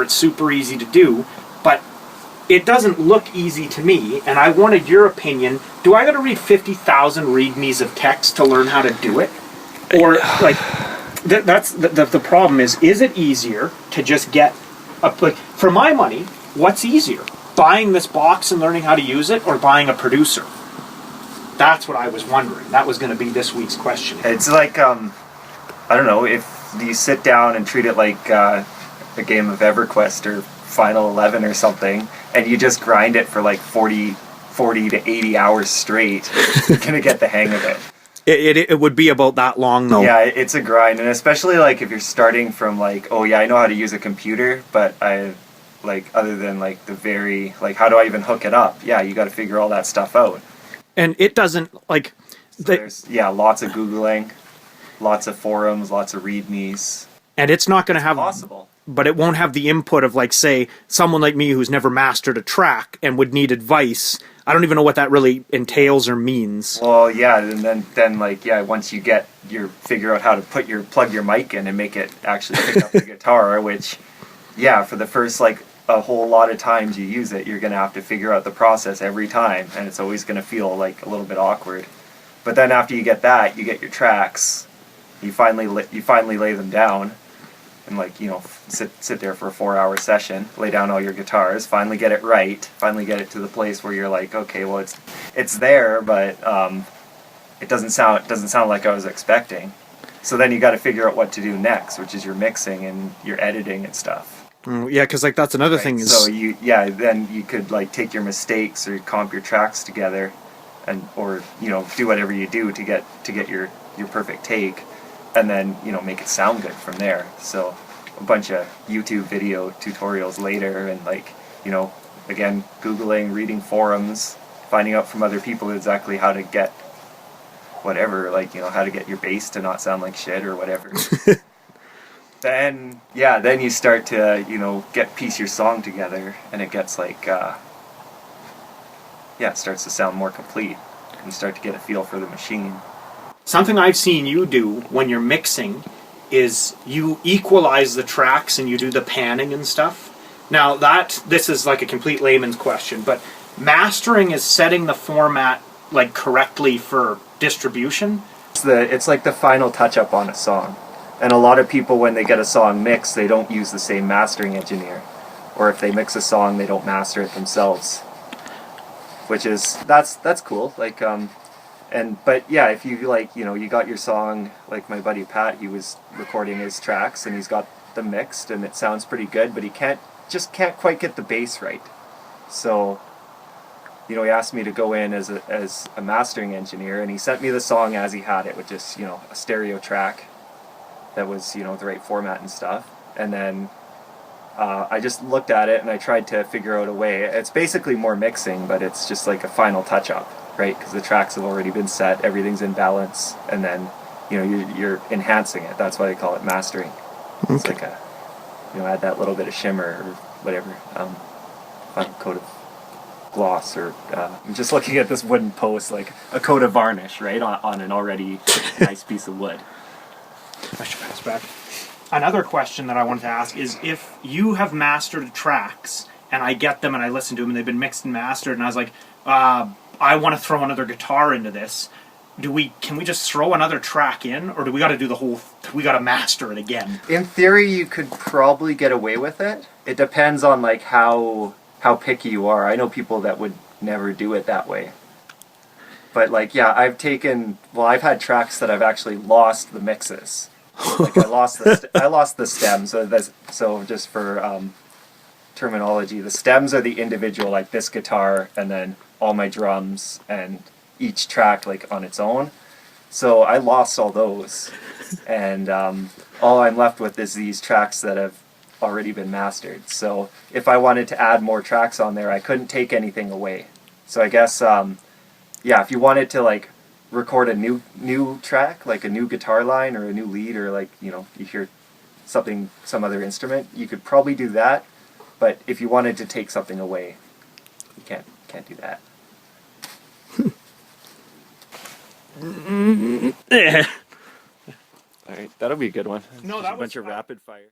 It's super easy to do, but it doesn't look easy to me, and I wanted your opinion. Do I got to read 50,000 readmes of text to learn how to do it? Or, like, that's the problem is it easier to just get, like, for my money, what's easier? Buying this box and learning how to use it, or buying a producer? That's what I was wondering. That was going to be this week's question. It's like, I don't know, if you sit down and treat it like a game of EverQuest or Final 11 or something, and you just grind it for like 40 to 80 hours straight, you're going to get the hang of it. It would be about that long, though. Yeah, it's a grind, and especially like if you're starting from like, oh yeah, I know how to use a computer, but I, like, other than like the very, like, how do I even hook it up? Yeah, you got to figure all that stuff out. And it doesn't, like... So there's, yeah, lots of Googling, lots of forums, lots of readmes. And it's not going to have... Possible. But it won't have the input of, like, say, someone like me who's never mastered a track and would need advice. I don't even know what that really entails or means. Well, yeah, and then like, yeah, once you figure out how to plug your mic in and make it actually pick up the guitar, which, yeah, for the first, like, a whole lot of times you use it, you're going to have to figure out the process every time, and it's always going to feel like a little bit awkward. But then after you get that, you get your tracks, you finally lay them down, and, like, you know, sit there for a 4-hour session, lay down all your guitars, finally get it right, finally get it to the place where you're like, okay, well, it's there, but it doesn't sound like I was expecting. So then you got to figure out what to do next, which is your mixing and your editing and stuff. Yeah, because, like, that's another thing is... So then you could, like, take your mistakes or comp your tracks together, or, you know, do whatever you do to get your perfect take, and then, you know, make it sound good from there. So a bunch of YouTube video tutorials later, and, like, you know, again, Googling, reading forums, finding out from other people exactly how to get whatever, like, you know, how to get your bass to not sound like shit or whatever. Then you start to, you know, piece your song together, and it gets like, it starts to sound more complete. You start to get a feel for the machine. Something I've seen you do when you're mixing is you equalize the tracks and you do the panning and stuff. Now this is like a complete layman's question, but mastering is setting the format, like, correctly for distribution. It's like the final touch-up on a song. And a lot of people, when they get a song mixed, they don't use the same mastering engineer. Or if they mix a song, they don't master it themselves. Which is, that's cool. Like, but yeah, if you, like, you know, you got your song, like my buddy Pat, he was recording his tracks and he's got them mixed and it sounds pretty good, but he can't quite get the bass right. So, you know, he asked me to go in as a mastering engineer, and he sent me the song as he had it, which is, you know, a stereo track that was, you know, the right format and stuff. And then I just looked at it and I tried to figure out a way. It's basically more mixing, but it's just like a final touch-up, right? Because the tracks have already been set, everything's in balance, and then, you know, you're enhancing it. That's why they call it mastering. Okay. It's like add that little bit of shimmer or whatever, final coat of gloss, or I'm just looking at this wooden post, like a coat of varnish, right, on an already nice piece of wood. I should pass back. Another question that I wanted to ask is, if you have mastered tracks and I get them and I listen to them and they've been mixed and mastered, and I was like, I want to throw another guitar into this, can we just throw another track in, or do we got to do we got to master it again? In theory, you could probably get away with it. It depends on, like, how picky you are. I know people that would never do it that way. But, like, yeah, I've had tracks that I've actually lost the mixes. Like, I lost the stems. So just for terminology, the stems are the individual, like this guitar, and then all my drums, and each track, like, on its own. So I lost all those, and all I'm left with is these tracks that have already been mastered. So if I wanted to add more tracks on there, I couldn't take anything away. So I guess, if you wanted to, like, record a new track, like a new guitar line or a new lead, or, like, you know, you hear some other instrument, you could probably do that. But if you wanted to take something away, you can't do that. All right, that'll be a good one. No, that was a bunch of rapid fire.